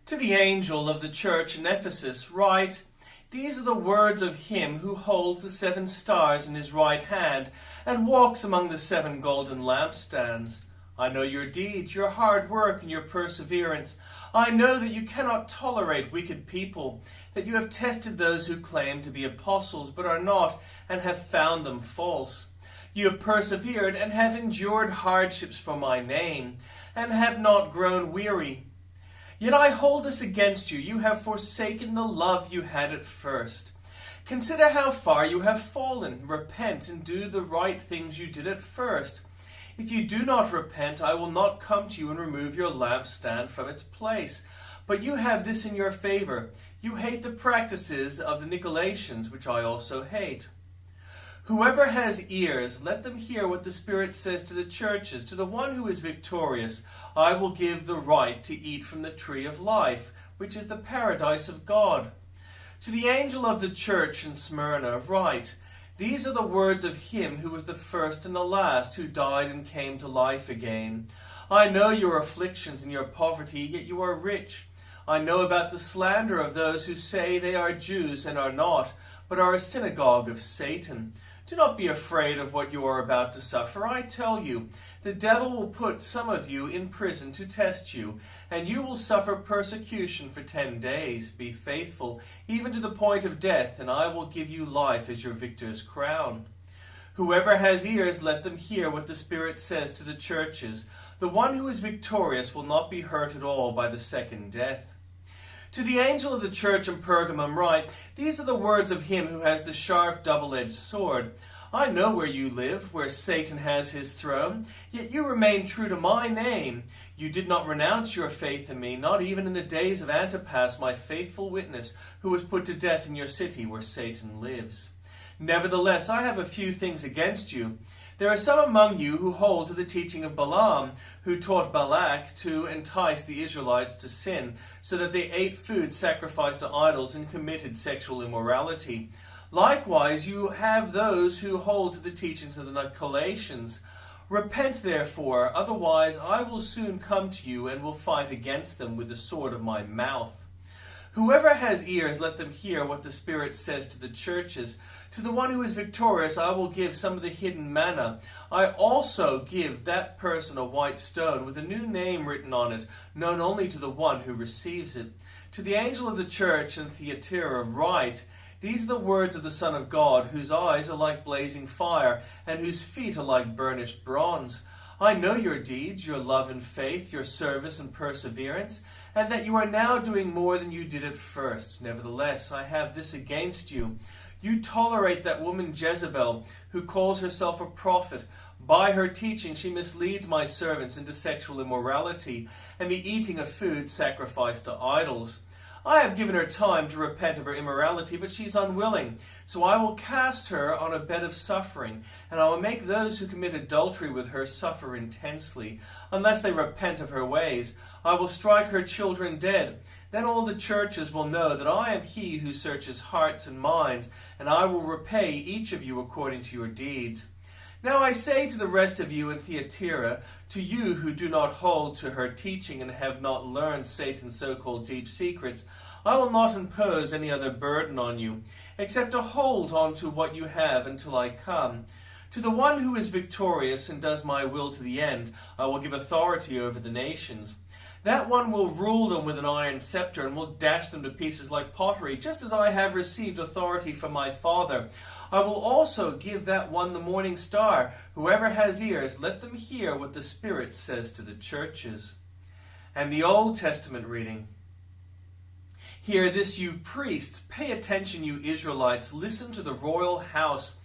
To the angel of the church in Ephesus write, These are the words of him who holds the 7 stars in his right hand and walks among the 7 golden lampstands. I know your deeds, your hard work, and your perseverance. I know that you cannot tolerate wicked people, that you have tested those who claim to be apostles but are not, and have found them false. You have persevered and have endured hardships for my name, and have not grown weary. Yet I hold this against you. You have forsaken the love you had at first. Consider how far you have fallen. Repent and do the right things you did at first. If you do not repent, I will not come to you and remove your lampstand from its place. But you have this in your favor. You hate the practices of the Nicolaitans, which I also hate. Whoever has ears, let them hear what the Spirit says to the churches. To the one who is victorious, I will give the right to eat from the tree of life, which is the paradise of God. To the angel of the church in Smyrna write, These are the words of him who was the first and the last, who died and came to life again. I know your afflictions and your poverty, yet you are rich. I know about the slander of those who say they are Jews and are not, but are a synagogue of Satan. Do not be afraid of what you are about to suffer. I tell you, the devil will put some of you in prison to test you, and you will suffer persecution for 10 days. Be faithful, even to the point of death, and I will give you life as your victor's crown. Whoever has ears, let them hear what the Spirit says to the churches. The one who is victorious will not be hurt at all by the second death. To the angel of the church in Pergamum write, These are the words of him who has the sharp double-edged sword. I know where you live, where Satan has his throne, yet you remain true to my name. You did not renounce your faith in me, not even in the days of Antipas, my faithful witness, who was put to death in your city where Satan lives. Nevertheless, I have a few things against you. There are some among you who hold to the teaching of Balaam, who taught Balak to entice the Israelites to sin, so that they ate food sacrificed to idols and committed sexual immorality. Likewise, you have those who hold to the teachings of the Nicolaitans. Repent, therefore, otherwise I will soon come to you and will fight against them with the sword of my mouth. Whoever has ears, let them hear what the Spirit says to the churches. To the one who is victorious, I will give some of the hidden manna. I also give that person a white stone with a new name written on it, known only to the one who receives it. To the angel of the church in Thyatira write, These are the words of the Son of God, whose eyes are like blazing fire, and whose feet are like burnished bronze. I know your deeds, your love and faith, your service and perseverance, and that you are now doing more than you did at first. Nevertheless, I have this against you. You tolerate that woman Jezebel, who calls herself a prophet. By her teaching she misleads my servants into sexual immorality and the eating of food sacrificed to idols. I have given her time to repent of her immorality, but she is unwilling. So I will cast her on a bed of suffering, and I will make those who commit adultery with her suffer intensely, unless they repent of her ways. I will strike her children dead. Then all the churches will know that I am he who searches hearts and minds, and I will repay each of you according to your deeds. Now I say to the rest of you in Thyatira, to you who do not hold to her teaching and have not learned Satan's so-called deep secrets, I will not impose any other burden on you, except to hold on to what you have until I come. To the one who is victorious and does my will to the end, I will give authority over the nations. That one will rule them with an iron scepter and will dash them to pieces like pottery, just as I have received authority from my Father. I will also give that one the morning star. Whoever has ears, let them hear what the Spirit says to the churches. And the Old Testament reading. Hear this, you priests. Pay attention, you Israelites. Listen to the royal house.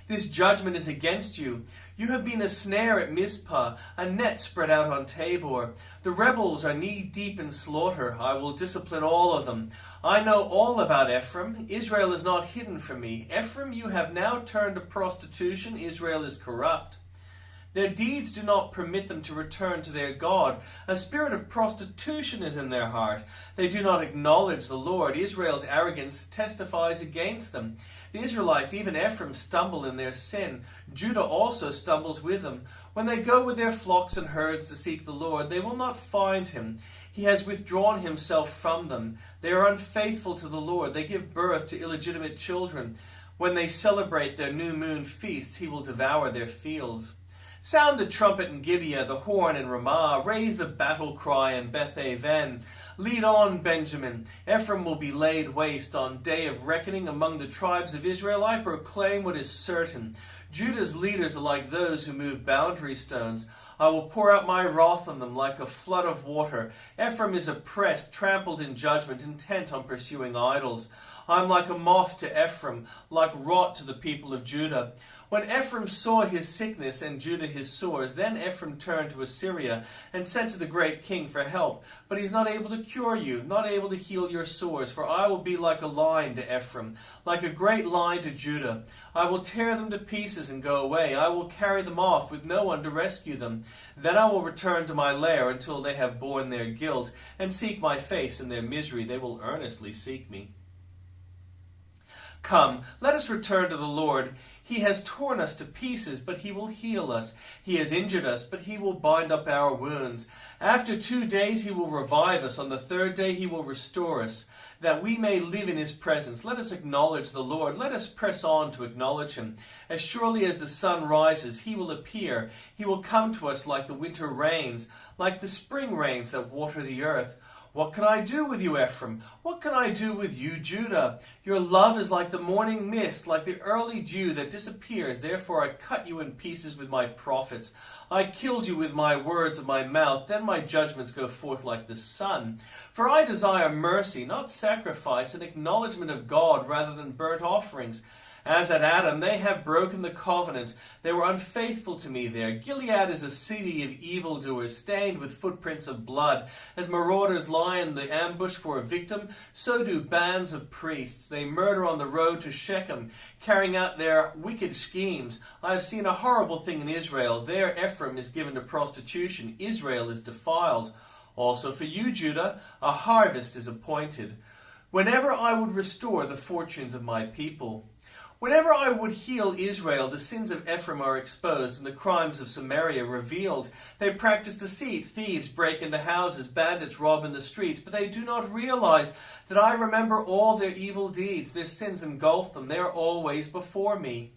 This judgment is against you. You have been a snare at Mizpah, a net spread out on Tabor. The rebels are knee-deep in slaughter. I will discipline all of them. I know all about Ephraim. Israel is not hidden from me. Ephraim, you have now turned to prostitution. Israel is corrupt. Their deeds do not permit them to return to their God. A spirit of prostitution is in their heart. They do not acknowledge the Lord. Israel's arrogance testifies against them. The Israelites, even Ephraim, stumble in their sin. Judah also stumbles with them. When they go with their flocks and herds to seek the Lord, they will not find him. He has withdrawn himself from them. They are unfaithful to the Lord. They give birth to illegitimate children. When they celebrate their new moon feasts, he will devour their fields. Sound the trumpet in Gibeah, the horn in Ramah. Raise the battle cry in Beth-aven. Lead on, Benjamin. Ephraim will be laid waste on day of reckoning among the tribes of Israel. I proclaim what is certain. Judah's leaders are like those who move boundary stones. I will pour out my wrath on them like a flood of water. Ephraim is oppressed, trampled in judgment, intent on pursuing idols. I am like a moth to Ephraim, like rot to the people of Judah. When Ephraim saw his sickness and Judah his sores, then Ephraim turned to Assyria and sent to the great king for help. But he is not able to cure you, not able to heal your sores, for I will be like a line to Ephraim, like a great line to Judah. I will tear them to pieces and go away. I will carry them off with no one to rescue them. Then I will return to my lair until they have borne their guilt and seek my face in their misery. They will earnestly seek me. Come, let us return to the Lord. He has torn us to pieces, but he will heal us. He has injured us, but he will bind up our wounds. After 2 days he will revive us. On the 3rd day he will restore us, that we may live in his presence. Let us acknowledge the Lord. Let us press on to acknowledge him. As surely as the sun rises, he will appear. He will come to us like the winter rains, like the spring rains that water the earth. What can I do with you, Ephraim? What can I do with you, Judah? Your love is like the morning mist, like the early dew that disappears. Therefore I cut you in pieces with my prophets. I killed you with my words of my mouth. Then my judgments go forth like the sun. For I desire mercy, not sacrifice, an acknowledgement of God rather than burnt offerings. As at Adam, they have broken the covenant. They were unfaithful to me there. Gilead is a city of evildoers, stained with footprints of blood. As marauders lie in the ambush for a victim, so do bands of priests. They murder on the road to Shechem, carrying out their wicked schemes. I have seen a horrible thing in Israel. There Ephraim is given to prostitution. Israel is defiled. Also for you, Judah, a harvest is appointed, whenever I would restore the fortunes of my people. Whenever I would heal Israel, the sins of Ephraim are exposed and the crimes of Samaria revealed. They practice deceit, thieves break into houses, bandits rob in the streets, but they do not realize that I remember all their evil deeds. Their sins engulf them. They are always before me.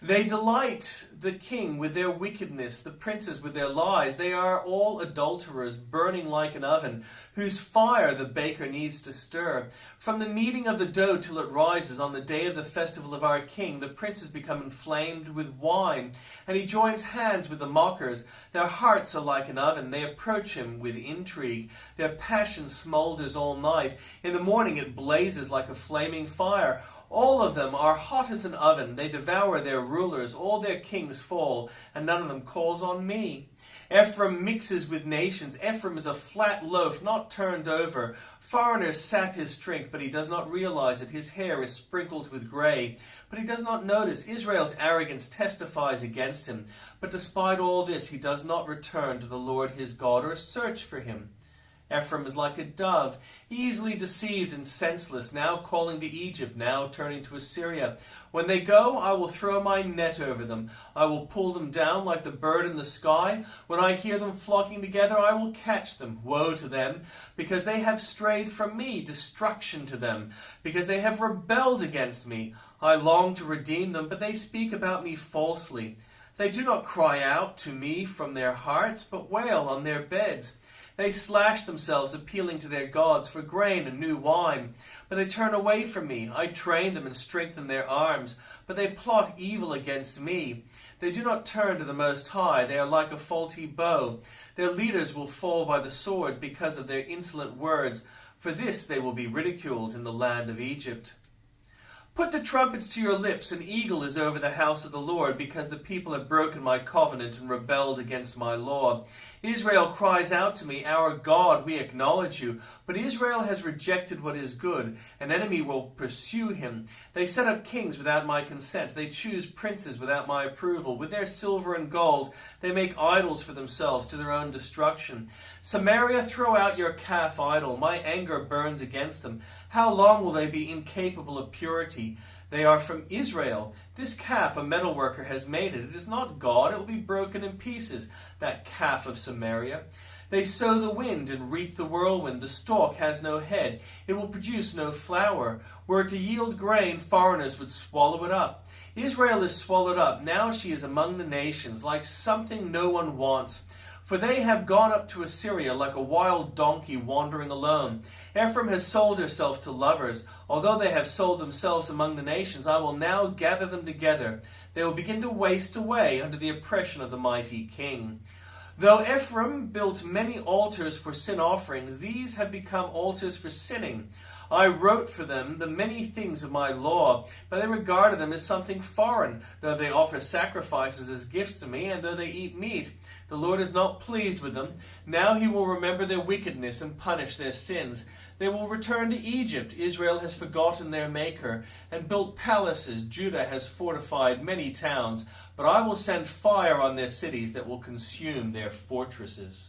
They delight the king with their wickedness, the princes with their lies. They are all adulterers, burning like an oven, whose fire the baker needs to stir. From the kneading of the dough till it rises on the day of the festival of our king, the princes become inflamed with wine, and he joins hands with the mockers. Their hearts are like an oven. They approach him with intrigue. Their passion smolders all night. In the morning it blazes like a flaming fire. All of them are hot as an oven. They devour their rulers. All their kings fall, and none of them calls on me. Ephraim mixes with nations. Ephraim is a flat loaf, not turned over. Foreigners sap his strength, but he does not realize it. His hair is sprinkled with gray, but he does not notice. Israel's arrogance testifies against him. But despite all this, he does not return to the Lord his God or search for him. Ephraim is like a dove, easily deceived and senseless, now calling to Egypt, now turning to Assyria. When they go, I will throw my net over them. I will pull them down like the bird in the sky. When I hear them flocking together, I will catch them. Woe to them, because they have strayed from me. Destruction to them, because they have rebelled against me. I long to redeem them, but they speak about me falsely. They do not cry out to me from their hearts, but wail on their beds. They slash themselves, appealing to their gods for grain and new wine. But they turn away from me. I train them and strengthen their arms, but they plot evil against me. They do not turn to the Most High. They are like a faulty bow. Their leaders will fall by the sword because of their insolent words. For this they will be ridiculed in the land of Egypt. Put the trumpets to your lips. An eagle is over the house of the Lord, because the people have broken my covenant and rebelled against my law. Israel cries out to me, our God, we acknowledge you. But Israel has rejected what is good. An enemy will pursue him. They set up kings without my consent. They choose princes without my approval. With their silver and gold, they make idols for themselves to their own destruction. Samaria, throw out your calf idol. My anger burns against them. How long will they be incapable of purity? They are from Israel. This calf a metalworker has made it. It is not God. It will be broken in pieces, that calf of Samaria. They sow the wind and reap the whirlwind. The stalk has no head. It will produce no flower. Were it to yield grain, foreigners would swallow it up. Israel is swallowed up. Now she is among the nations, like something no one wants. For they have gone up to Assyria like a wild donkey wandering alone. Ephraim has sold herself to lovers. Although they have sold themselves among the nations, I will now gather them together. They will begin to waste away under the oppression of the mighty king. Though Ephraim built many altars for sin offerings, these have become altars for sinning. I wrote for them the many things of my law, but they regarded them as something foreign, though they offer sacrifices as gifts to me, and though they eat meat. The Lord is not pleased with them. Now he will remember their wickedness and punish their sins. They will return to Egypt. Israel has forgotten their Maker and built palaces. Judah has fortified many towns, but I will send fire on their cities that will consume their fortresses.